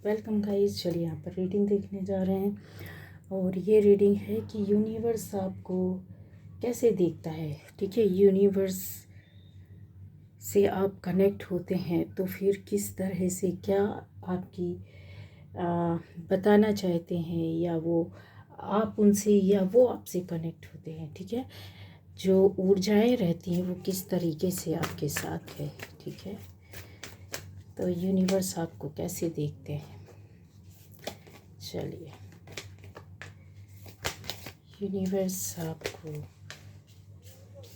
Welcome guys. चलिए यहाँ पर रीडिंग देखने जा रहे हैं और ये रीडिंग है कि यूनिवर्स आपको कैसे देखता है। ठीक है, यूनिवर्स से आप कनेक्ट होते हैं तो फिर किस तरह से क्या आपकी बताना चाहते हैं, या वो आप उनसे या वो आपसे कनेक्ट होते हैं। ठीक है, जो ऊर्जाएं रहती हैं वो किस तरीके से आपके साथ है। ठीक है, तो यूनिवर्स आपको कैसे देखते हैं। चलिए, यूनिवर्स आपको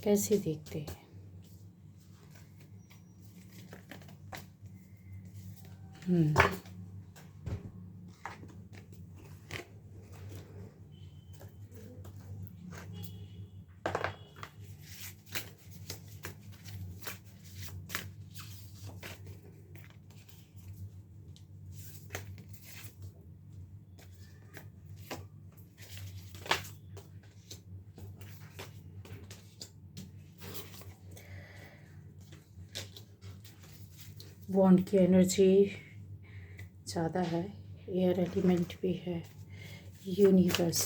कैसे देखते हैं। वॉन्ड की एनर्जी ज़्यादा है, एयर एलिमेंट भी है। यूनिवर्स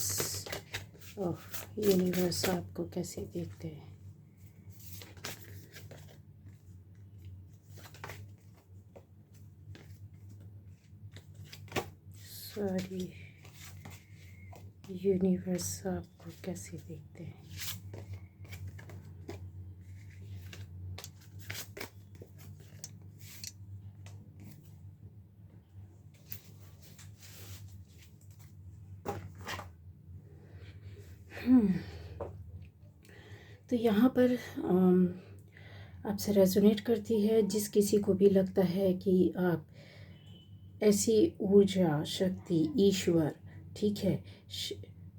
यूनिवर्स आपको कैसे देखते हैं। सॉरी, यूनिवर्स आपको कैसे देखते हैं। तो यहाँ पर आपसे रेजोनेट करती है। जिस किसी को भी लगता है कि आप ऐसी ऊर्जा शक्ति ईश्वर, ठीक है,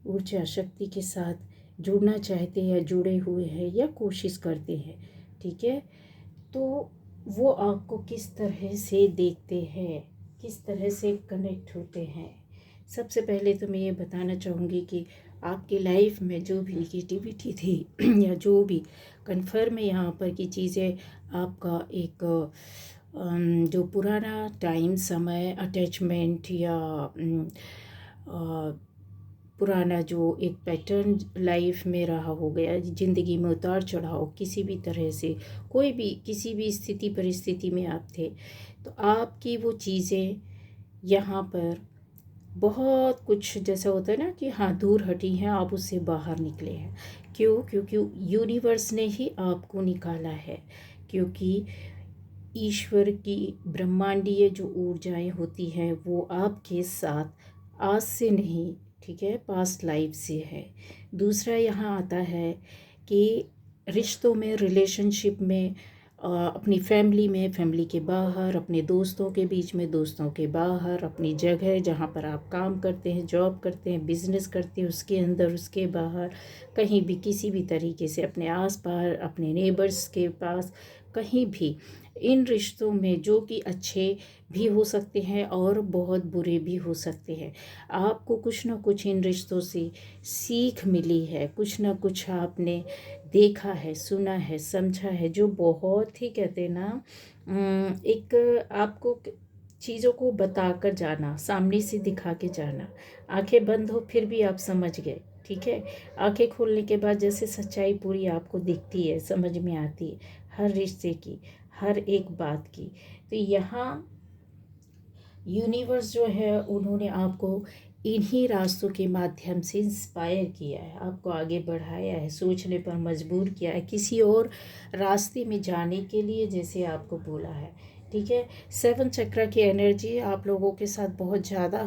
ऊर्जा शक्ति के साथ जुड़ना चाहते हैं, जुड़े हुए हैं या कोशिश करते हैं, ठीक है, तो वो आपको किस तरह से देखते हैं, किस तरह से कनेक्ट होते हैं। सबसे पहले तो मैं ये बताना चाहूँगी कि आपकी लाइफ में जो भी निगेटिविटी थी या जो भी कन्फर्म है यहाँ पर की चीज़ें, आपका एक जो पुराना टाइम समय अटैचमेंट या पुराना जो एक पैटर्न लाइफ में रहा हो गया, ज़िंदगी में उतार चढ़ाव किसी भी तरह से, कोई भी किसी भी स्थिति परिस्थिति में आप थे, तो आपकी वो चीज़ें यहाँ पर बहुत कुछ जैसा होता है ना कि हाँ दूर हटी हैं, आप उससे बाहर निकले हैं। क्यों? क्योंकि यूनिवर्स ने ही आपको निकाला है। क्योंकि ईश्वर की ब्रह्मांडीय जो ऊर्जाएं होती हैं वो आपके साथ आज से नहीं, ठीक है, पास्ट लाइफ से है। दूसरा यहाँ आता है कि रिश्तों में, रिलेशनशिप में, अपनी फैमिली में, फैमिली के बाहर, अपने दोस्तों के बीच में, दोस्तों के बाहर, अपनी जगह जहाँ पर आप काम करते हैं, जॉब करते हैं, बिजनेस करते हैं, उसके अंदर, उसके बाहर, कहीं भी किसी भी तरीके से, अपने आस पास, अपने नेबर्स के पास, कहीं भी इन रिश्तों में जो कि अच्छे भी हो सकते हैं और बहुत बुरे भी हो सकते हैं। आपको कुछ ना कुछ इन रिश्तों से सीख मिली है, कुछ ना कुछ आपने देखा है, सुना है, समझा है, जो बहुत ही कहते हैं ना, एक आपको चीज़ों को बता कर जाना, सामने से दिखा के जाना। आंखें बंद हो फिर भी आप समझ गए, ठीक है। आंखें खोलने के बाद जैसे सच्चाई पूरी आपको दिखती है, समझ में आती है, हर रिश्ते की, हर एक बात की। तो यहाँ यूनिवर्स जो है उन्होंने आपको इन्हीं रास्तों के माध्यम से इंस्पायर किया है, आपको आगे बढ़ाया है, सोचने पर मजबूर किया है, किसी और रास्ते में जाने के लिए जैसे आपको बोला है। ठीक है, 7 चक्र की एनर्जी आप लोगों के साथ बहुत ज़्यादा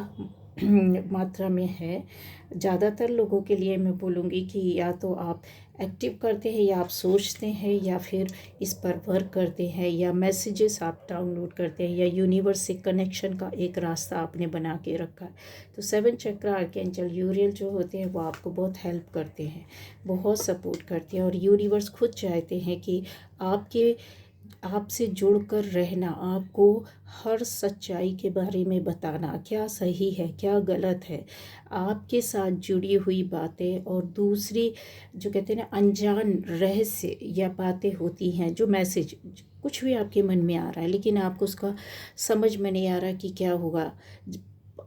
मात्रा में है। ज़्यादातर लोगों के लिए मैं बोलूँगी कि या तो आप एक्टिव करते हैं, या आप सोचते हैं, या फिर इस पर वर्क करते हैं, या मैसेजेस आप डाउनलोड करते हैं, या यूनिवर्स से कनेक्शन का एक रास्ता आपने बना के रखा है। तो 7 चक्र आर्कएंजल यूरियल जो होते हैं वो आपको बहुत हेल्प करते हैं, बहुत सपोर्ट करते हैं, और यूनिवर्स खुद चाहते हैं कि आपके आपसे जुड़कर रहना, आपको हर सच्चाई के बारे में बताना, क्या सही है क्या गलत है, आपके साथ जुड़ी हुई बातें और दूसरी जो कहते हैं ना अनजान रहस्य या बातें होती हैं, जो मैसेज कुछ भी आपके मन में आ रहा है लेकिन आपको उसका समझ में नहीं आ रहा कि क्या होगा,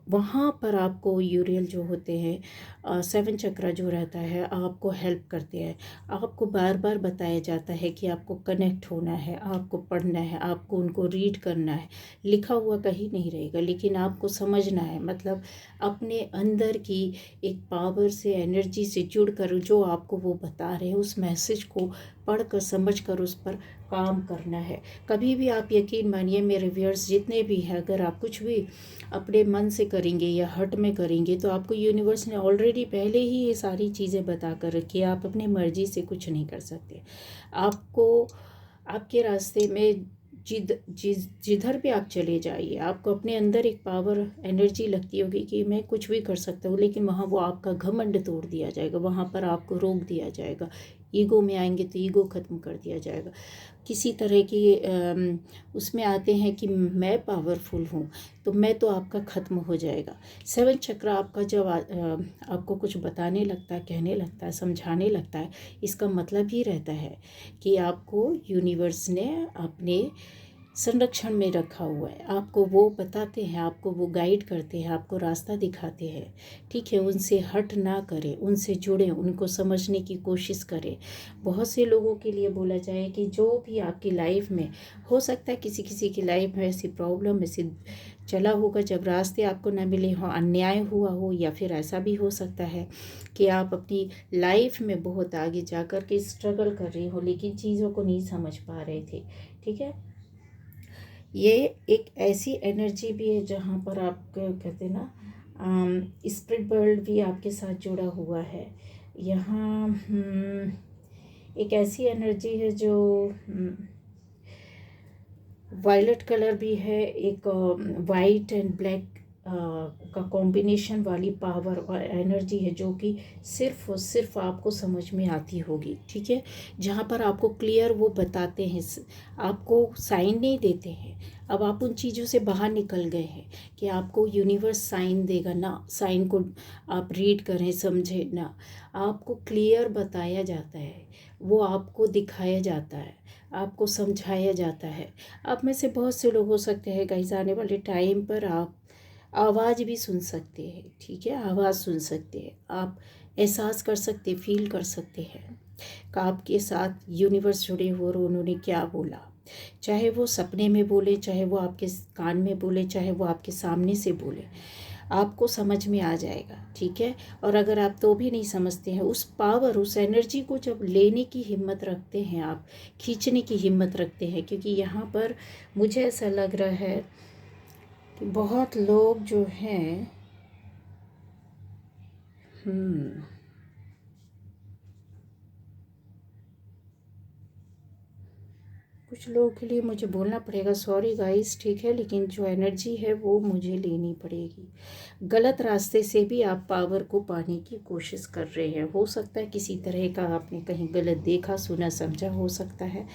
वहाँ पर आपको यूरियल जो होते हैं 7 चक्रा जो रहता है आपको हेल्प करते हैं। आपको बार बार बताया जाता है कि आपको कनेक्ट होना है, आपको पढ़ना है, आपको उनको रीड करना है। लिखा हुआ कहीं नहीं रहेगा लेकिन आपको समझना है, मतलब अपने अंदर की एक पावर से, एनर्जी से जुड़कर जो आपको वो बता रहे हैं उस मैसेज को पढ़कर समझकर उस पर काम करना है। कभी भी आप यकीन मानिए मेरे व्यूअर्स जितने भी हैं, अगर आप कुछ भी अपने मन से करेंगे या हट में करेंगे तो आपको यूनिवर्स ने ऑलरेडी पहले ही ये सारी चीज़ें बता कर रखी है। आप अपनी मर्जी से कुछ नहीं कर सकते। आपको आपके रास्ते में जिधर भी आप चले जाइए, आपको अपने अंदर एक पावर एनर्जी लगती होगी कि मैं कुछ भी कर सकता हूँ, लेकिन वहाँ वो आपका घमंड तोड़ दिया जाएगा, वहाँ पर आपको रोक दिया जाएगा। ईगो में आएंगे तो ईगो ख़त्म कर दिया जाएगा। किसी तरह की उसमें आते हैं कि मैं पावरफुल हूँ तो मैं तो आपका ख़त्म हो जाएगा। 7 चक्र आपका जब आपको कुछ बताने लगता है, कहने लगता है, समझाने लगता है, इसका मतलब ही रहता है कि आपको यूनिवर्स ने अपने संरक्षण में रखा हुआ है। आपको वो बताते हैं, आपको वो गाइड करते हैं, आपको रास्ता दिखाते हैं। ठीक है, उनसे हट ना करें, उनसे जुड़ें, उनको समझने की कोशिश करें। बहुत से लोगों के लिए बोला जाए कि जो भी आपकी लाइफ में हो सकता है, किसी किसी की लाइफ में ऐसी प्रॉब्लम ऐसी चला होगा जब रास्ते आपको ना मिले हो, अन्याय हुआ हो, या फिर ऐसा भी हो सकता है कि आप अपनी लाइफ में बहुत आगे जा कर के स्ट्रगल कर रही हो लेकिन चीज़ों को नहीं समझ पा रहे थे। ठीक है, ये एक ऐसी एनर्जी भी है जहाँ पर आप कहते हैं ना स्पिरिट वर्ल्ड भी आपके साथ जुड़ा हुआ है। यहाँ एक ऐसी एनर्जी है जो वायलेट कलर भी है, एक वाइट एंड ब्लैक का कॉम्बिनेशन वाली पावर और एनर्जी है जो कि सिर्फ और सिर्फ आपको समझ में आती होगी। ठीक है, जहाँ पर आपको क्लियर वो बताते हैं, आपको साइन नहीं देते हैं। अब आप उन चीज़ों से बाहर निकल गए हैं कि आपको यूनिवर्स साइन देगा ना, साइन को आप रीड करें, समझे ना, आपको क्लियर बताया जाता है, वो आपको दिखाया जाता है, आपको समझाया जाता है। आप में से बहुत से लोग हो सकते हैं गाइस आने वाले टाइम पर आप आवाज़ भी सुन सकते हैं। ठीक है, आवाज़ सुन सकते हैं, आप एहसास कर सकते, फील कर सकते हैं कि आपके साथ यूनिवर्स जुड़े हुए और उन्होंने क्या बोला। चाहे वो सपने में बोले, चाहे वो आपके कान में बोले, चाहे वो आपके सामने से बोले, आपको समझ में आ जाएगा। ठीक है, और अगर आप तो भी नहीं समझते हैं, उस पावर, उस एनर्जी को जब लेने की हिम्मत रखते हैं, आप खींचने की हिम्मत रखते हैं, क्योंकि यहाँ पर मुझे ऐसा लग रहा है कि बहुत लोग जो हैं कुछ लोगों के लिए मुझे बोलना पड़ेगा, सॉरी गाइस। ठीक है, लेकिन जो एनर्जी है वो मुझे लेनी पड़ेगी। गलत रास्ते से भी आप पावर को पाने की कोशिश कर रहे हैं। हो सकता है किसी तरह का आपने कहीं गलत देखा, सुना, समझा, हो सकता है,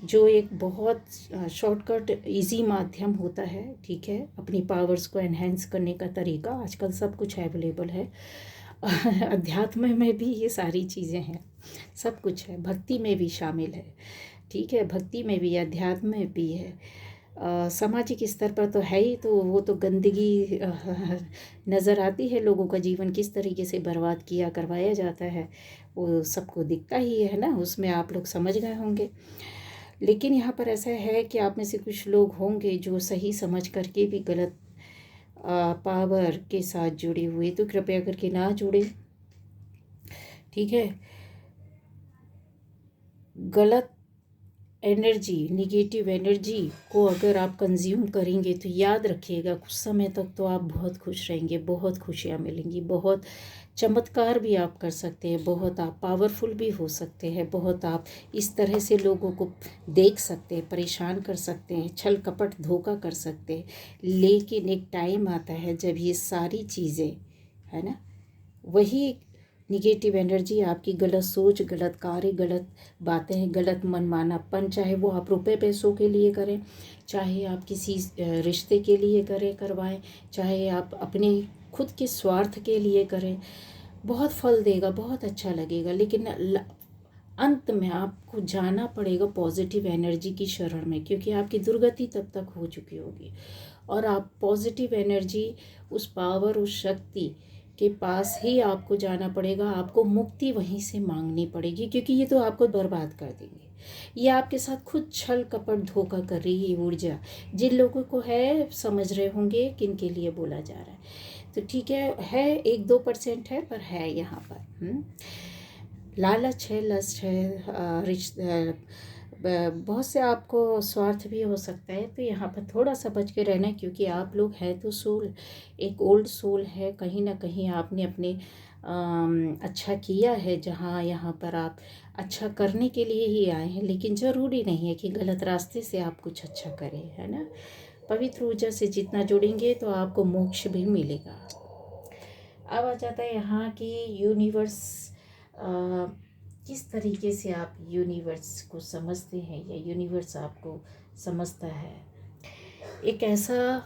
जो एक बहुत शॉर्टकट इजी माध्यम होता है। ठीक है, अपनी पावर्स को एनहेंस करने का तरीका आजकल सब कुछ अवेलेबल है। अध्यात्म में भी ये सारी चीज़ें हैं, सब कुछ है, भक्ति में भी शामिल है। ठीक है, भक्ति में भी, अध्यात्म में भी है। सामाजिक स्तर पर तो है ही, तो वो तो गंदगी नज़र आती है, लोगों का जीवन किस तरीके से बर्बाद किया करवाया जाता है वो सबको दिखता ही है ना, उसमें आप लोग समझ गए होंगे। लेकिन यहाँ पर ऐसा है कि आप में से कुछ लोग होंगे जो सही समझ करके भी गलत पावर के साथ जुड़े हुए, तो कृपया करके ना जुड़े। ठीक है, गलत एनर्जी, निगेटिव एनर्जी को अगर आप कंज्यूम करेंगे तो याद रखिएगा कुछ समय तक तो आप बहुत खुश रहेंगे, बहुत खुशियाँ मिलेंगी, बहुत चमत्कार भी आप कर सकते हैं, बहुत आप पावरफुल भी हो सकते हैं, बहुत आप इस तरह से लोगों को देख सकते हैं, परेशान कर सकते हैं, छल कपट धोखा कर सकते हैं। लेकिन एक टाइम आता है जब ये सारी चीज़ें है ना, वही निगेटिव एनर्जी, आपकी गलत सोच, गलत कार्य, गलत बातें, गलत मनमानापन, चाहे वो आप रुपए पैसों के लिए करें, चाहे आप किसी रिश्ते के लिए करवाएं, चाहे आप अपने खुद के स्वार्थ के लिए करें, बहुत फल देगा, बहुत अच्छा लगेगा। लेकिन अंत में आपको जाना पड़ेगा पॉजिटिव एनर्जी की शरण में, क्योंकि आपकी दुर्गति तब तक हो चुकी होगी। और आप पॉजिटिव एनर्जी, उस पावर, उस शक्ति के पास ही आपको जाना पड़ेगा। आपको मुक्ति वहीं से मांगनी पड़ेगी, क्योंकि ये तो आपको बर्बाद कर देंगे। ये आपके साथ खुद छल कपट धोखा कर रही है ऊर्जा। जिन लोगों को है समझ रहे होंगे किन के लिए बोला जा रहा है। तो ठीक है 1-2% है, पर है यहाँ पर। लालच है, लस्ट है, बहुत से आपको स्वार्थ भी हो सकता है। तो यहाँ पर थोड़ा सा बच के रहना, क्योंकि आप लोग हैं तो सोल, एक ओल्ड सोल है। कहीं ना कहीं आपने अपने अच्छा किया है, जहाँ यहाँ पर आप अच्छा करने के लिए ही आए हैं। लेकिन ज़रूरी नहीं है कि गलत रास्ते से आप कुछ अच्छा करें, है ना। पवित्र ऊर्जा से जितना जुड़ेंगे तो आपको मोक्ष भी मिलेगा। अब आ जाता है यहाँ की यूनिवर्स, किस तरीके से आप यूनिवर्स को समझते हैं या यूनिवर्स आपको समझता है। एक ऐसा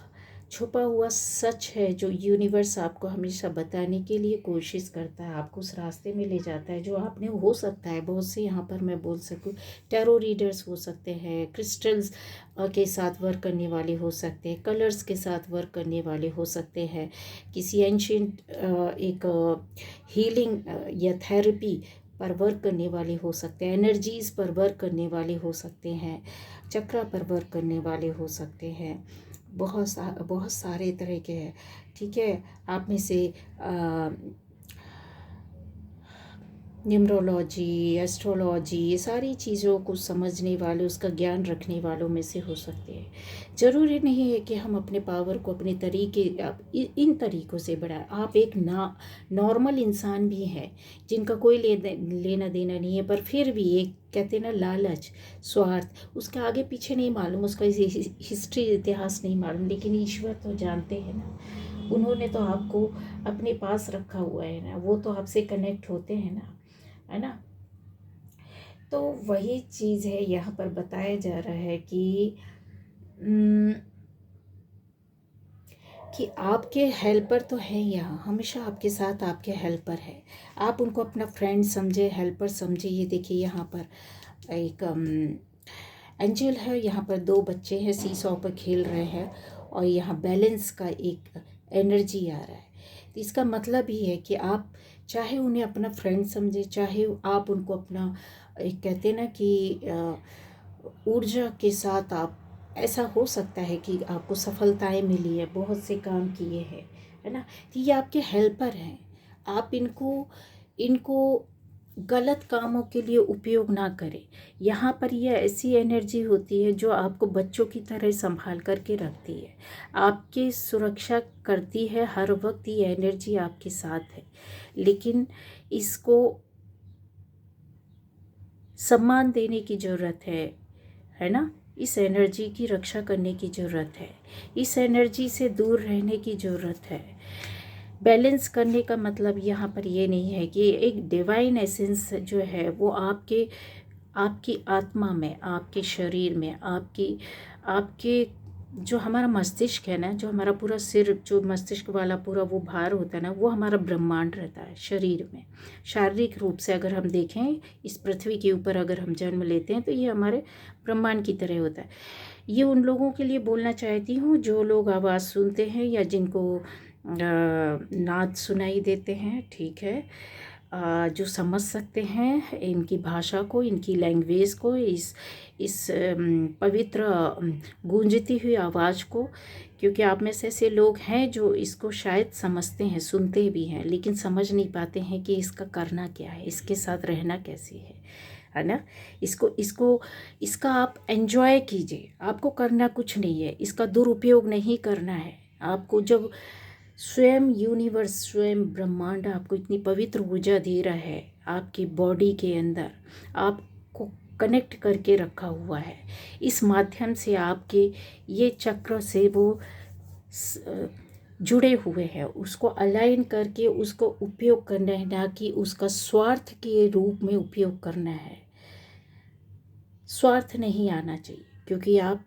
छुपा हुआ सच है जो यूनिवर्स आपको हमेशा बताने के लिए कोशिश करता है, आपको उस रास्ते में ले जाता है जो आपने, हो सकता है बहुत से यहाँ पर मैं बोल सकूँ, टैरो रीडर्स हो सकते हैं, क्रिस्टल्स के साथ वर्क करने वाले हो सकते हैं, कलर्स के साथ वर्क करने वाले हो सकते हैं, किसी एंशिएंट एक हीलिंग या थेरेपी पर वर्क करने वाले हो सकते हैं, एनर्जीज़ पर वर्क करने वाले हो सकते हैं, चक्रा पर वर्क करने वाले हो सकते हैं। बहुत सारे तरह के हैं। ठीक है, आप में से न्यूमरोलॉजी, एस्ट्रोलॉजी, ये सारी चीज़ों को समझने वाले, उसका ज्ञान रखने वालों में से हो सकते हैं। ज़रूरी नहीं है कि हम अपने पावर को अपने तरीके इन तरीक़ों से बढ़ाएं। आप एक नॉर्मल इंसान भी हैं जिनका कोई लेना देना नहीं है, पर फिर भी एक कहते हैं ना लालच, स्वार्थ, उसके आगे पीछे नहीं मालूम, उसका हिस्ट्री, इतिहास नहीं मालूम, लेकिन ईश्वर तो जानते हैं ना। उन्होंने तो आपको अपने पास रखा हुआ है ना, वो तो आपसे कनेक्ट होते हैं ना, है ना। तो वही चीज़ है यहाँ पर बताया जा रहा है कि आपके हेल्पर तो है यहाँ, हमेशा आपके साथ आपके हेल्पर है। आप उनको अपना फ्रेंड समझे, हेल्पर समझे। ये देखिए यहाँ पर एक एंजल है, यहाँ पर 2 बच्चे हैं, सीसॉ पर खेल रहे हैं, और यहाँ बैलेंस का एक एनर्जी आ रहा है। तो इसका मतलब ही है कि आप चाहे उन्हें अपना फ्रेंड समझे, चाहे आप उनको अपना एक कहते ना कि ऊर्जा के साथ आप, ऐसा हो सकता है कि आपको सफलताएं मिली है, बहुत से काम किए हैं, है ना। तो ये आपके हेल्पर हैं। आप इनको गलत कामों के लिए उपयोग ना करें। यहाँ पर यह ऐसी एनर्जी होती है जो आपको बच्चों की तरह संभाल करके रखती है, आपकी सुरक्षा करती है। हर वक्त ये एनर्जी आपके साथ है, लेकिन इसको सम्मान देने की ज़रूरत है ना। इस एनर्जी की रक्षा करने की ज़रूरत है, इस एनर्जी से दूर रहने की ज़रूरत है। बैलेंस करने का मतलब यहाँ पर ये नहीं है कि एक डिवाइन एसेंस जो है वो आपकी आत्मा में, आपके शरीर में, आपके जो हमारा मस्तिष्क है ना, जो हमारा पूरा सिर, जो मस्तिष्क वाला पूरा वो भार होता है ना, वो हमारा ब्रह्मांड रहता है शरीर में। शारीरिक रूप से अगर हम देखें, इस पृथ्वी के ऊपर अगर हम जन्म लेते हैं तो ये हमारे ब्रह्मांड की तरह होता है। ये उन लोगों के लिए बोलना चाहती हूँ जो लोग आवाज़ सुनते हैं या जिनको नाद सुनाई देते हैं, ठीक है, जो समझ सकते हैं इनकी भाषा को, इनकी लैंग्वेज को, इस पवित्र गूंजती हुई आवाज़ को। क्योंकि आप में से ऐसे लोग हैं जो इसको शायद समझते हैं, सुनते भी हैं, लेकिन समझ नहीं पाते हैं कि इसका करना क्या है, इसके साथ रहना कैसे है ना। इसका आप एंजॉय कीजिए, आपको करना कुछ नहीं है, इसका दुरुपयोग नहीं करना है आपको। जब स्वयं यूनिवर्स, स्वयं ब्रह्मांड आपको इतनी पवित्र ऊर्जा दे रहा है, आपकी बॉडी के अंदर आपको कनेक्ट करके रखा हुआ है, इस माध्यम से आपके ये चक्र से वो जुड़े हुए हैं, उसको अलाइन करके उसको उपयोग करना है, ना कि उसका स्वार्थ के रूप में उपयोग करना है। स्वार्थ नहीं आना चाहिए, क्योंकि आप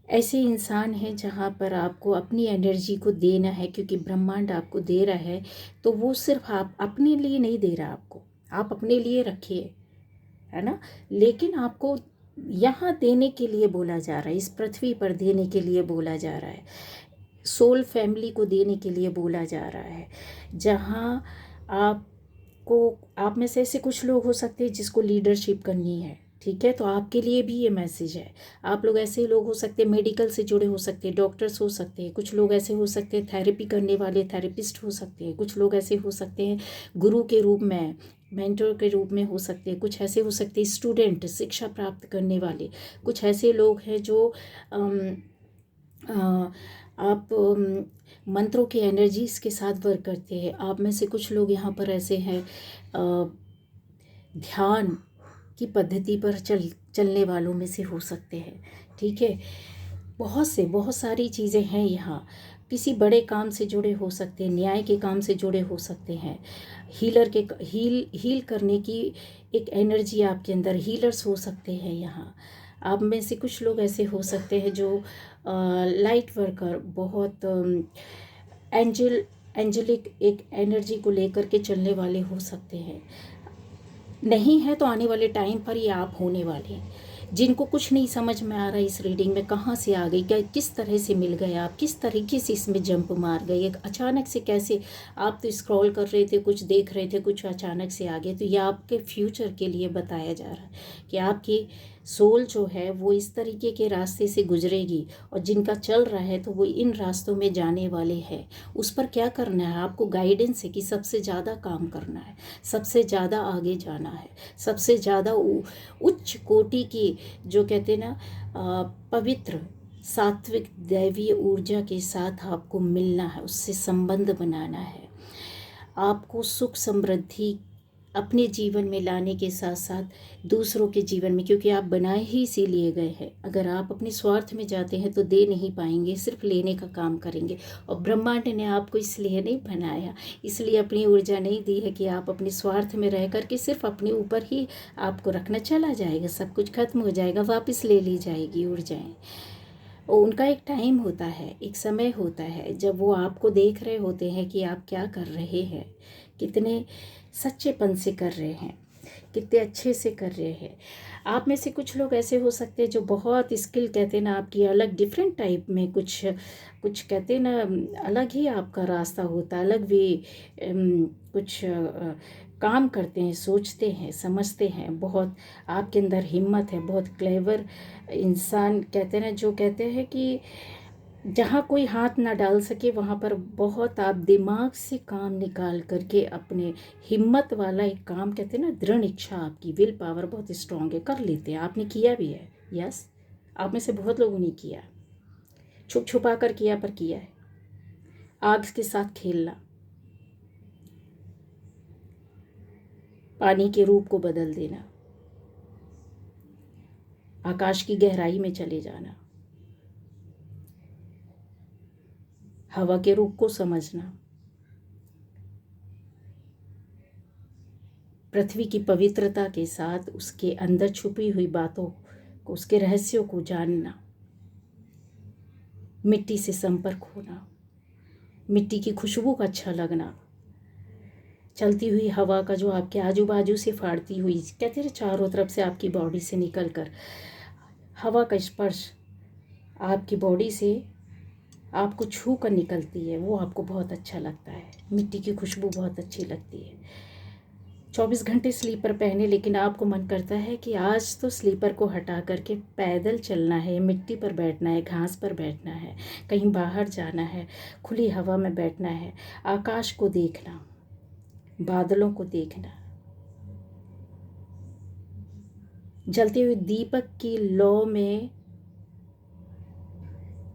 ऐसे इंसान हैं जहाँ पर आपको अपनी एनर्जी को देना है, क्योंकि ब्रह्मांड आपको दे रहा है तो वो सिर्फ आप अपने लिए नहीं दे रहा आपको, आप अपने लिए रखिए, है ना, लेकिन आपको यहाँ देने के लिए बोला जा रहा है, इस पृथ्वी पर देने के लिए बोला जा रहा है, सोल फैमिली को देने के लिए बोला जा रहा है। जहाँ आप में से ऐसे कुछ लोग हो सकते हैं जिसको लीडरशिप करनी है, ठीक है, तो आपके लिए भी ये मैसेज है। आप लोग ऐसे लोग हो सकते हैं, मेडिकल से जुड़े हो सकते हैं, डॉक्टर्स हो सकते हैं, कुछ लोग ऐसे हो सकते हैं थेरेपी करने वाले थेरेपिस्ट हो सकते हैं, कुछ लोग ऐसे हो सकते हैं गुरु के रूप में, मेंटर के रूप में हो सकते हैं, कुछ ऐसे हो सकते हैं स्टूडेंट, शिक्षा प्राप्त करने वाले, कुछ ऐसे लोग हैं जो आप मंत्रों की एनर्जीज के साथ वर्क करते हैं। आप में से कुछ लोग यहाँ पर ऐसे हैं ध्यान की पद्धति पर चलने वालों में से हो सकते हैं, ठीक है। बहुत सारी चीज़ें हैं यहाँ। किसी बड़े काम से जुड़े हो सकते हैं, न्याय के काम से जुड़े हो सकते हैं, हील करने की एक एनर्जी आपके अंदर, हीलर्स हो सकते हैं यहाँ। आप में से कुछ लोग ऐसे हो सकते हैं जो लाइट वर्कर, बहुत एंजलिक एक एनर्जी को लेकर के चलने वाले हो सकते हैं। नहीं है तो आने वाले टाइम पर ये आप होने वाले हैं। जिनको कुछ नहीं समझ में आ रहा इस रीडिंग में, कहाँ से आ गई, क्या किस तरह से मिल गए, आप किस तरीके से इसमें जंप मार गए, एक अचानक से कैसे, आप तो स्क्रॉल कर रहे थे, कुछ देख रहे थे, कुछ अचानक से आ गए, तो ये आपके फ्यूचर के लिए बताया जा रहा है कि आपकी सोल जो है वो इस तरीके के रास्ते से गुजरेगी, और जिनका चल रहा है तो वो इन रास्तों में जाने वाले हैं। उस पर क्या करना है, आपको गाइडेंस है कि सबसे ज़्यादा काम करना है, सबसे ज़्यादा आगे जाना है, सबसे ज़्यादा उच्च कोटि की, जो कहते हैं ना, पवित्र सात्विक दैवीय ऊर्जा के साथ आपको मिलना है, उससे संबंध बनाना है। आपको सुख समृद्धि अपने जीवन में लाने के साथ साथ दूसरों के जीवन में, क्योंकि आप बनाए ही इसीलिए गए हैं। अगर आप अपने स्वार्थ में जाते हैं तो दे नहीं पाएंगे, सिर्फ लेने का काम करेंगे। और ब्रह्मांड ने आपको इसलिए नहीं बनाया, इसलिए अपनी ऊर्जा नहीं दी है कि आप अपने स्वार्थ में रह करके सिर्फ अपने ऊपर ही आपको रखना, चला जाएगा, सब कुछ खत्म हो जाएगा, वापस ले ली जाएगी ऊर्जाएँ। और उनका एक टाइम होता है, एक समय होता है जब वो आपको देख रहे होते हैं कि आप क्या कर रहे हैं, कितने सच्चेपन से कर रहे हैं, कितने अच्छे से कर रहे हैं। आप में से कुछ लोग ऐसे हो सकते हैं जो बहुत स्किल, कहते हैं ना, आपकी अलग डिफरेंट टाइप में, कुछ कहते हैं ना, अलग ही आपका रास्ता होता है, अलग भी कुछ काम करते हैं, सोचते हैं, समझते हैं, बहुत आपके अंदर हिम्मत है, बहुत क्लेवर इंसान, कहते हैं ना, जो कहते हैं कि जहाँ कोई हाथ ना डाल सके वहाँ पर बहुत आप दिमाग से काम निकाल करके अपने हिम्मत वाला एक काम, कहते हैं ना, दृढ़ इच्छा, आपकी विल पावर बहुत स्ट्रांग है, कर लेते हैं। आपने किया भी है, यस, आप में से बहुत लोगों ने किया, छुप छुपा कर किया, पर किया है। आग के साथ खेलना, पानी के रूप को बदल देना, आकाश की गहराई में चले जाना, हवा के रूप को समझना, पृथ्वी की पवित्रता के साथ उसके अंदर छुपी हुई बातों को, उसके रहस्यों को जानना, मिट्टी से संपर्क होना, मिट्टी की खुशबू का अच्छा लगना, चलती हुई हवा का जो आपके आजू बाजू से फाड़ती हुई, कहते हैं चारों तरफ से आपकी बॉडी से निकल कर हवा का स्पर्श आपकी बॉडी से आपको छू कर निकलती है, वो आपको बहुत अच्छा लगता है। मिट्टी की खुशबू बहुत अच्छी लगती है। 24 घंटे स्लीपर पहने, लेकिन आपको मन करता है कि आज तो स्लीपर को हटा करके पैदल चलना है, मिट्टी पर बैठना है, घास पर बैठना है, कहीं बाहर जाना है, खुली हवा में बैठना है, आकाश को देखना, बादलों को देखना, जलते हुए दीपक की लौ में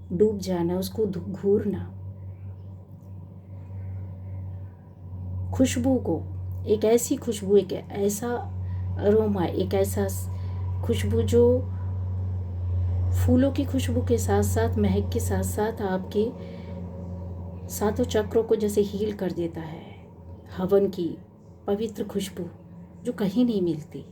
डूब जाना, उसको घूरना, खुशबू को, एक ऐसी खुशबू, एक ऐसा अरोमा, एक ऐसा खुशबू जो फूलों की खुशबू के साथ साथ, महक के साथ साथ आपके सातों चक्रों को जैसे हील कर देता है। हवन की पवित्र खुशबू जो कहीं नहीं मिलती।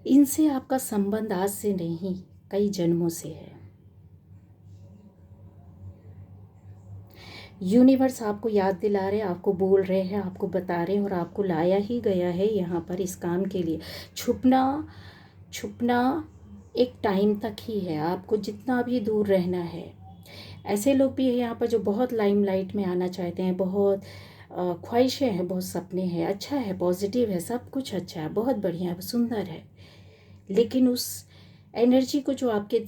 इनसे आपका संबंध आज से नहीं, कई जन्मों से है। यूनिवर्स आपको याद दिला रहे, आपको बोल रहे हैं, आपको बता रहे हैं, और आपको लाया ही गया है यहाँ पर इस काम के लिए। छुपना छुपना एक टाइम तक ही है, आपको जितना भी दूर रहना है। ऐसे लोग भी हैं यहाँ पर जो बहुत लाइमलाइट में आना चाहते हैं, बहुत ख्वाहिशें हैं, बहुत सपने हैं, अच्छा है, पॉजिटिव है, सब कुछ अच्छा है, बहुत बढ़िया है, सुंदर है। लेकिन उस एनर्जी को जो आपके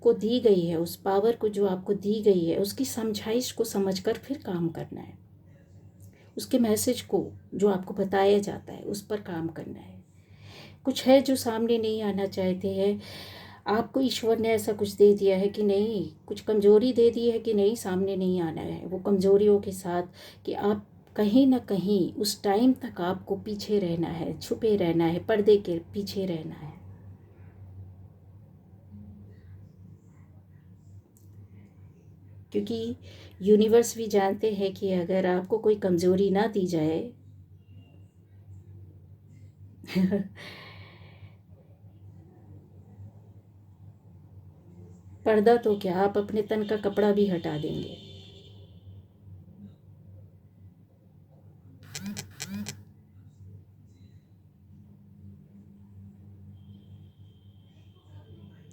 को दी गई है, उस पावर को जो आपको दी गई है, उसकी समझाइश को समझकर फिर काम करना है। उसके मैसेज को जो आपको बताया जाता है उस पर काम करना है। कुछ है जो सामने नहीं आना चाहते हैं। आपको ईश्वर ने ऐसा कुछ दे दिया है कि नहीं, कुछ कमज़ोरी दे दी है कि नहीं, सामने नहीं आना है। वो कमज़ोरियों के साथ कि आप कहीं ना कहीं उस टाइम तक आपको पीछे रहना है, छुपे रहना है, पर्दे के पीछे रहना है। क्योंकि यूनिवर्स भी जानते हैं कि अगर आपको कोई कमज़ोरी ना दी जाए पर्दा तो क्या, आप अपने तन का कपड़ा भी हटा देंगे।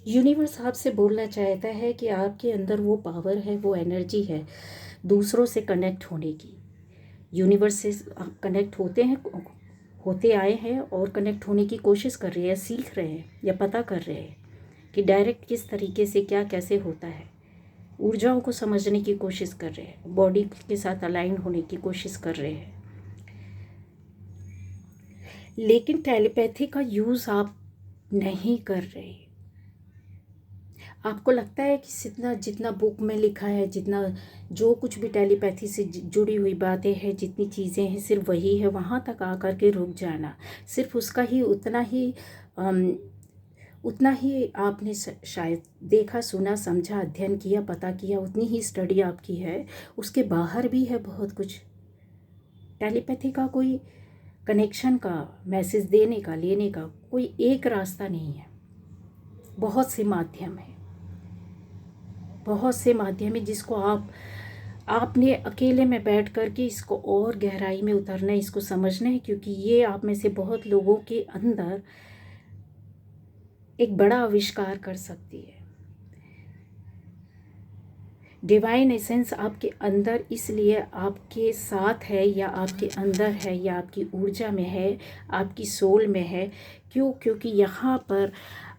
यूनिवर्स आपसे बोलना चाहता है कि आपके अंदर वो पावर है, वो एनर्जी है दूसरों से कनेक्ट होने की। यूनिवर्स से आप कनेक्ट होते हैं, होते आए हैं और कनेक्ट होने की कोशिश कर रहे हैं, सीख रहे हैं या पता कर रहे हैं कि डायरेक्ट किस तरीके से क्या कैसे होता है। ऊर्जाओं को समझने की कोशिश कर रहे हैं, बॉडी के साथ अलाइन होने की कोशिश कर रहे हैं। लेकिन टेलीपैथी का यूज़ आप नहीं कर रहे। आपको लगता है कि जितना जितना बुक में लिखा है, जितना जो कुछ भी टेलीपैथी से जुड़ी हुई बातें हैं, जितनी चीज़ें हैं, सिर्फ वही है, वहाँ तक आकर के रुक जाना। सिर्फ उसका ही उतना ही आपने शायद देखा, सुना, समझा, अध्ययन किया, पता किया, उतनी ही स्टडी आपकी है। उसके बाहर भी है बहुत कुछ। टेलीपैथी का कोई कनेक्शन का, मैसेज देने का, लेने का कोई एक रास्ता नहीं है। बहुत से माध्यम है, बहुत से माध्यम है जिसको आपने अकेले में बैठ कर के इसको और गहराई में उतरना है, इसको समझना है। क्योंकि ये आप में से बहुत लोगों के अंदर एक बड़ा आविष्कार कर सकती है। डिवाइन एसेंस आपके अंदर इसलिए आपके साथ है, या आपके अंदर है, या आपकी ऊर्जा में है, आपकी सोल में है। क्योंकि यहाँ पर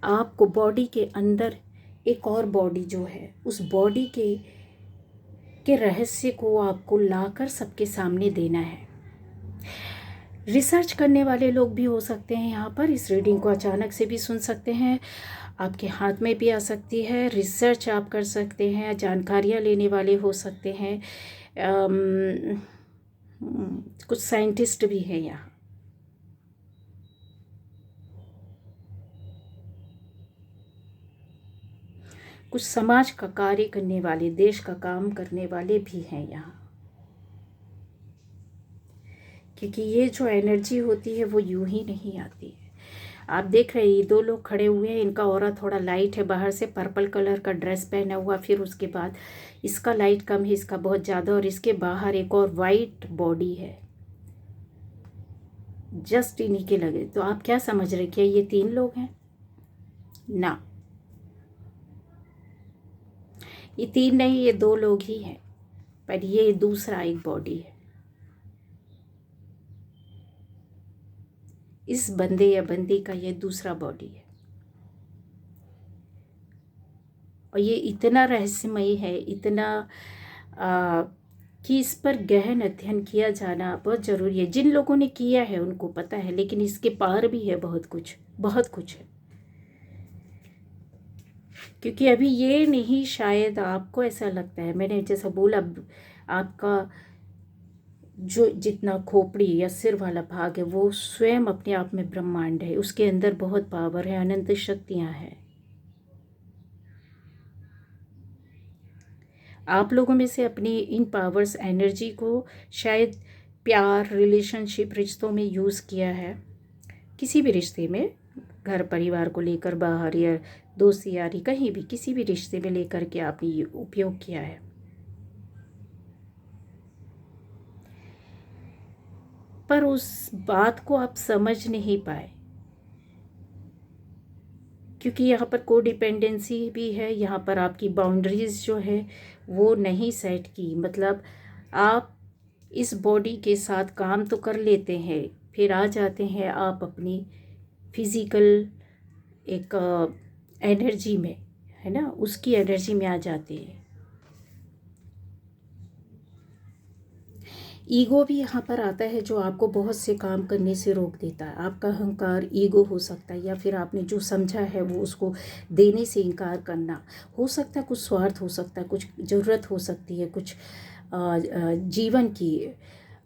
आपको बॉडी के अंदर एक और बॉडी जो है, उस बॉडी के रहस्य को आपको लाकर सबके सामने देना है। रिसर्च करने वाले लोग भी हो सकते हैं यहाँ पर, इस रीडिंग को अचानक से भी सुन सकते हैं, आपके हाथ में भी आ सकती है। रिसर्च आप कर सकते हैं, जानकारियाँ लेने वाले हो सकते हैं। कुछ साइंटिस्ट भी हैं यहाँ। कुछ समाज का कार्य करने वाले, देश का काम करने वाले भी हैं यहाँ। क्योंकि ये जो एनर्जी होती है वो यूं ही नहीं आती है। आप देख रहे हैं ये दो लोग खड़े हुए हैं, इनका ऑरा थोड़ा लाइट है, बाहर से पर्पल कलर का ड्रेस पहना हुआ, फिर उसके बाद इसका लाइट कम है, इसका बहुत ज़्यादा, और इसके बाहर एक और वाइट बॉडी है, जस्ट इन्हीं के लगे। तो आप क्या समझ रहे, क्या ये तीन लोग हैं? ना, ये तीन नहीं, ये दो लोग ही हैं, पर ये दूसरा एक बॉडी है। इस बंदे या बंदी का ये दूसरा बॉडी है, और ये इतना रहस्यमयी है, इतना कि इस पर गहन अध्ययन किया जाना बहुत ज़रूरी है। जिन लोगों ने किया है उनको पता है, लेकिन इसके पार भी है बहुत कुछ, बहुत कुछ है। क्योंकि अभी ये नहीं, शायद आपको ऐसा लगता है, मैंने जैसा बोला, आपका जो जितना खोपड़ी या सिर वाला भाग है वो स्वयं अपने आप में ब्रह्मांड है, उसके अंदर बहुत पावर है, अनंत शक्तियाँ हैं। आप लोगों में से अपनी इन पावर्स एनर्जी को शायद प्यार, रिलेशनशिप, रिश्तों में यूज़ किया है, किसी भी रिश्ते में, घर परिवार को लेकर, बाहर या दोस्ती यारी, कहीं भी किसी भी रिश्ते में लेकर के आपने ये उपयोग किया है। पर उस बात को आप समझ नहीं पाए, क्योंकि यहाँ पर कोडिपेंडेंसी भी है, यहाँ पर आपकी बाउंड्रीज जो है वो नहीं सेट की। मतलब आप इस बॉडी के साथ काम तो कर लेते हैं, फिर आ जाते हैं आप अपनी फिज़िकल एक एनर्जी में, है ना, उसकी एनर्जी में आ जाते हैं। ईगो भी यहाँ पर आता है, जो आपको बहुत से काम करने से रोक देता है। आपका अहंकार ईगो हो सकता है, या फिर आपने जो समझा है वो उसको देने से इनकार करना हो सकता है। कुछ स्वार्थ हो सकता है, कुछ ज़रूरत हो सकती है, कुछ जीवन की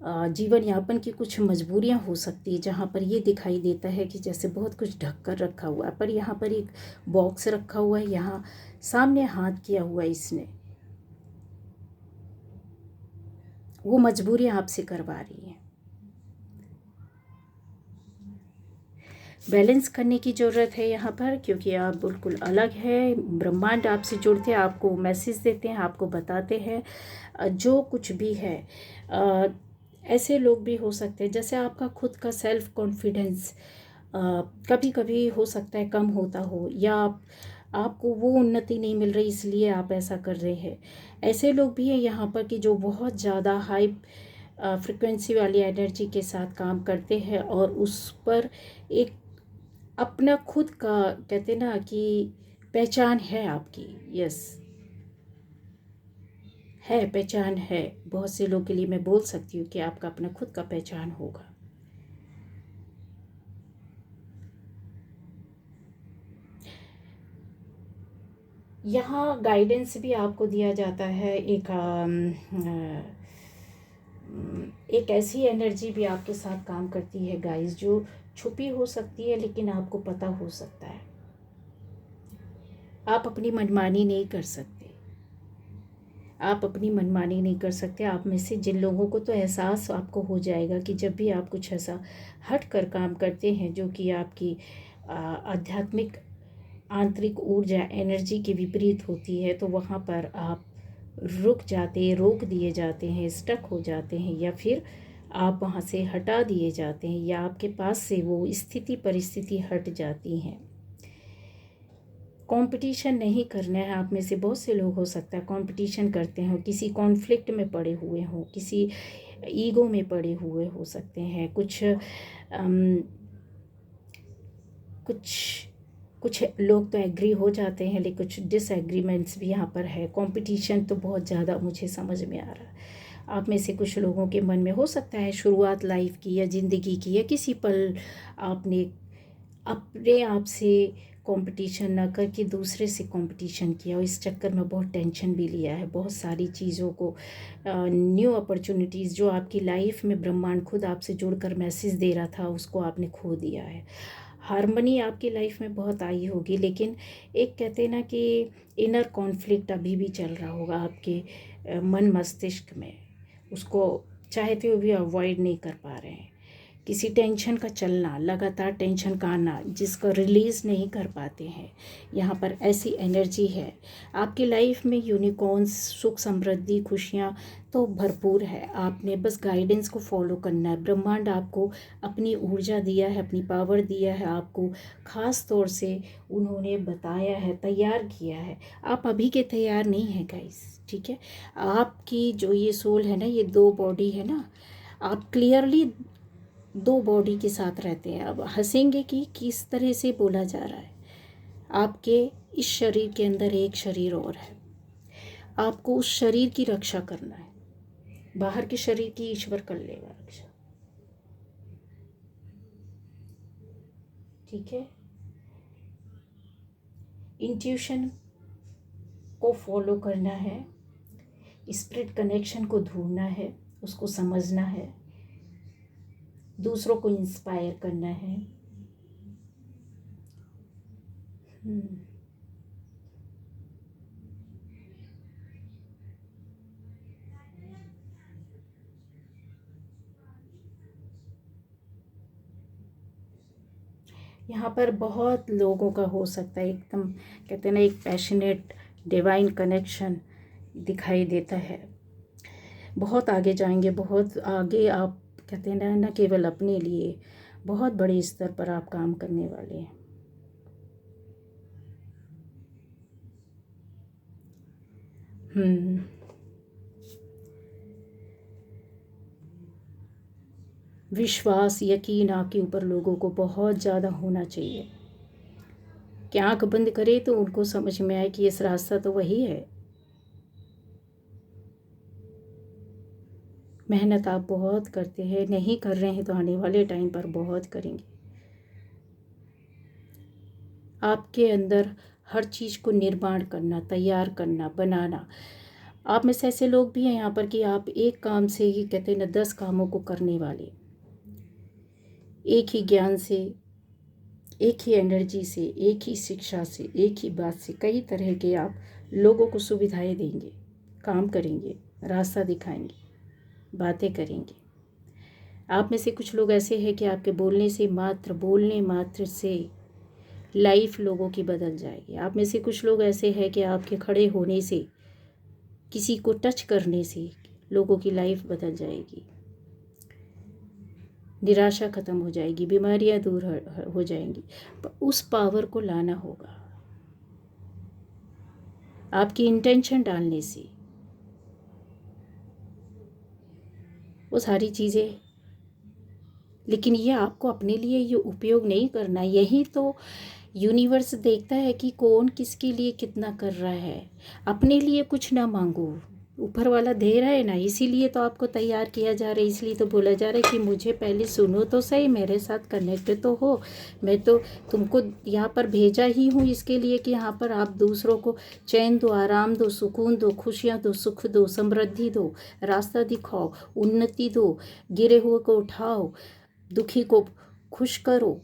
जीवन यापन की कुछ मजबूरियां हो सकती है, जहाँ पर ये दिखाई देता है कि जैसे बहुत कुछ ढक कर रखा हुआ है, पर यहाँ पर एक बॉक्स रखा हुआ है, यहाँ सामने हाथ किया हुआ है इसने, वो मजबूरियां आपसे करवा रही हैं। बैलेंस करने की ज़रूरत है यहाँ पर, क्योंकि आप बिल्कुल अलग है। ब्रह्मांड आपसे जुड़ते हैं, आपको मैसेज देते हैं, आपको बताते हैं जो कुछ भी है। ऐसे लोग भी हो सकते हैं, जैसे आपका खुद का सेल्फ कॉन्फिडेंस कभी कभी हो सकता है कम होता हो, या आपको वो उन्नति नहीं मिल रही इसलिए आप ऐसा कर रहे हैं। ऐसे लोग भी हैं यहाँ पर कि जो बहुत ज़्यादा हाई फ्रिक्वेंसी वाली एनर्जी के साथ काम करते हैं, और उस पर एक अपना खुद का, कहते ना कि पहचान है आपकी। यस, है, पहचान है। बहुत से लोग के लिए मैं बोल सकती हूँ कि आपका अपना खुद का पहचान होगा। यहाँ गाइडेंस भी आपको दिया जाता है। एक ऐसी एनर्जी भी आपके साथ काम करती है गाइस, जो छुपी हो सकती है लेकिन आपको पता हो सकता है। आप अपनी मनमानी नहीं कर सकते, आप अपनी मनमानी नहीं कर सकते। आप में से जिन लोगों को तो एहसास आपको हो जाएगा कि जब भी आप कुछ ऐसा हट कर काम करते हैं जो कि आपकी आध्यात्मिक आंतरिक ऊर्जा एनर्जी के विपरीत होती है, तो वहाँ पर आप रुक जाते, रोक दिए जाते हैं, स्टक हो जाते हैं, या फिर आप वहाँ से हटा दिए जाते हैं, या आपके पास से वो स्थिति परिस्थिति हट जाती हैं। कंपटीशन नहीं करना है। आप में से बहुत से लोग हो सकता है कंपटीशन करते हो, किसी कॉन्फ्लिक्ट में पड़े हुए हो, किसी ईगो में पड़े हुए हो सकते हैं। कुछ कुछ लोग तो एग्री हो जाते हैं, लेकिन कुछ डिसएग्रीमेंट्स भी यहाँ पर है। कंपटीशन तो बहुत ज़्यादा मुझे समझ में आ रहा है। आप में से कुछ लोगों के मन में हो सकता है शुरुआत लाइफ की या ज़िंदगी की, या किसी पल आपने अपने आप से कंपटीशन ना करके दूसरे से कंपटीशन किया, और इस चक्कर में बहुत टेंशन भी लिया है। बहुत सारी चीज़ों को, न्यू अपॉर्चुनिटीज़ जो आपकी लाइफ में ब्रह्मांड खुद आपसे जुड़कर मैसेज दे रहा था, उसको आपने खो दिया है। हारमनी आपकी लाइफ में बहुत आई होगी, लेकिन एक कहते हैं ना कि इनर कॉन्फ्लिक्ट अभी भी चल रहा होगा आपके मन मस्तिष्क में, उसको चाहते हुए भी अवॉइड नहीं कर पा रहे हैं। किसी टेंशन का चलना, लगातार टेंशन का आना, जिसको रिलीज़ नहीं कर पाते हैं। यहाँ पर ऐसी एनर्जी है आपकी लाइफ में। यूनिकॉर्न्स, सुख समृद्धि, खुशियाँ तो भरपूर है। आपने बस गाइडेंस को फॉलो करना है। ब्रह्मांड आपको अपनी ऊर्जा दिया है, अपनी पावर दिया है आपको, ख़ास तौर से उन्होंने बताया है, तैयार किया है। आप अभी के तैयार नहीं हैं गाइस, ठीक है। आपकी जो ये सोल है ना, ये दो बॉडी है ना, आप क्लियरली दो बॉडी के साथ रहते हैं। अब हंसेंगे कि किस तरह से बोला जा रहा है। आपके इस शरीर के अंदर एक शरीर और है, आपको उस शरीर की रक्षा करना है। बाहर के शरीर की ईश्वर कर लेगा रक्षा, ठीक है। इंट्यूशन को फॉलो करना है, स्पिरिट कनेक्शन को ढूंढना है, उसको समझना है, दूसरों को इंस्पायर करना है। यहाँ पर बहुत लोगों का हो सकता है, एकदम कहते हैं ना, एक पैशनेट डिवाइन कनेक्शन दिखाई देता है। बहुत आगे जाएंगे, बहुत आगे आप कहते हैं ना, न केवल अपने लिए, बहुत बड़े स्तर पर आप काम करने वाले हैं। विश्वास, यकीन आपके ऊपर लोगों को बहुत ज़्यादा होना चाहिए कि आंख बंद करे तो उनको समझ में आए कि इस रास्ता तो वही है। मेहनत आप बहुत करते हैं, नहीं कर रहे हैं तो आने वाले टाइम पर बहुत करेंगे। आपके अंदर हर चीज़ को निर्माण करना, तैयार करना, बनाना। आप में से ऐसे लोग भी हैं यहाँ पर कि आप एक काम से ही कहते हैं ना 10 कामों को करने वाले, एक ही ज्ञान से, एक ही एनर्जी से, एक ही शिक्षा से, एक ही बात से कई तरह के आप लोगों को सुविधाएं देंगे, काम करेंगे, रास्ता दिखाएंगे, बातें करेंगे। आप में से कुछ लोग ऐसे हैं कि आपके बोलने मात्र से लाइफ लोगों की बदल जाएगी। आप में से कुछ लोग ऐसे हैं कि आपके खड़े होने से, किसी को टच करने से लोगों की लाइफ बदल जाएगी, निराशा खत्म हो जाएगी, बीमारियां दूर हो जाएंगी। उस पावर को लाना होगा आपकी इंटेंशन डालने से। वो सारी चीज़ें, लेकिन ये आपको अपने लिए ये उपयोग नहीं करना। यही तो यूनिवर्स देखता है कि कौन किसके लिए कितना कर रहा है। अपने लिए कुछ ना मांगो, ऊपर वाला दे रहा है ना, इसीलिए तो आपको तैयार किया जा रहा है, इसलिए तो बोला जा रहा है कि मुझे पहले सुनो तो सही, मेरे साथ कनेक्ट तो हो। मैं तो तुमको यहाँ पर भेजा ही हूँ इसके लिए कि यहाँ पर आप दूसरों को चैन दो, आराम दो, सुकून दो, खुशियाँ दो, सुख दो, समृद्धि दो, रास्ता दिखाओ, उन्नति दो, गिरे हुए को उठाओ, दुखी को खुश करो।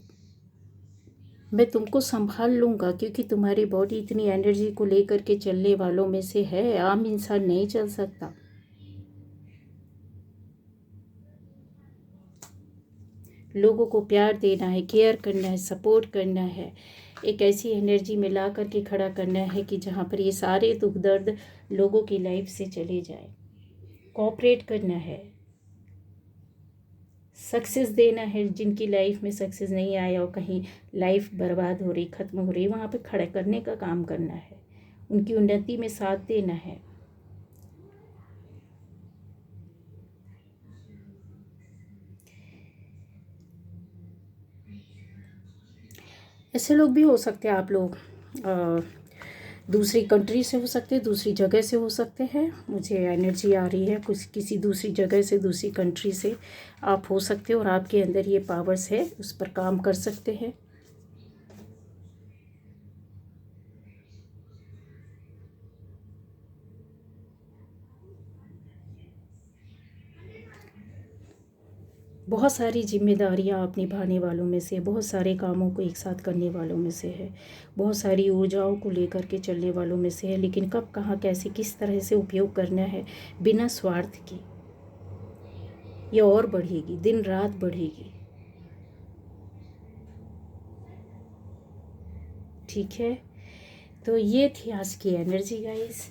मैं तुमको संभाल लूँगा, क्योंकि तुम्हारी बॉडी इतनी एनर्जी को लेकर के चलने वालों में से है, आम इंसान नहीं चल सकता। लोगों को प्यार देना है, केयर करना है, सपोर्ट करना है, एक ऐसी एनर्जी में ला करके खड़ा करना है कि जहाँ पर ये सारे दुख दर्द लोगों की लाइफ से चले जाए। कोऑपरेट करना है, सक्सेस देना है। जिनकी लाइफ में सक्सेस नहीं आया और कहीं लाइफ बर्बाद हो रही, ख़त्म हो रही, वहाँ पे खड़े करने का काम करना है, उनकी उन्नति में साथ देना है। ऐसे लोग भी हो सकते हैं, आप लोग दूसरी कंट्री से हो सकते हैं, दूसरी जगह से हो सकते हैं। मुझे एनर्जी आ रही है कुछ किसी दूसरी जगह से, दूसरी कंट्री से आप हो सकते हो और आपके अंदर ये पावर्स है, उस पर काम कर सकते हैं। बहुत सारी जिम्मेदारियां आप निभाने वालों में से, बहुत सारे कामों को एक साथ करने वालों में से है, बहुत सारी ऊर्जाओं को लेकर के चलने वालों में से है। लेकिन कब, कहाँ, कैसे, किस तरह से उपयोग करना है बिना स्वार्थ के, ये और बढ़ेगी, दिन रात बढ़ेगी। ठीक है, तो ये थी आज की एनर्जी गाइस।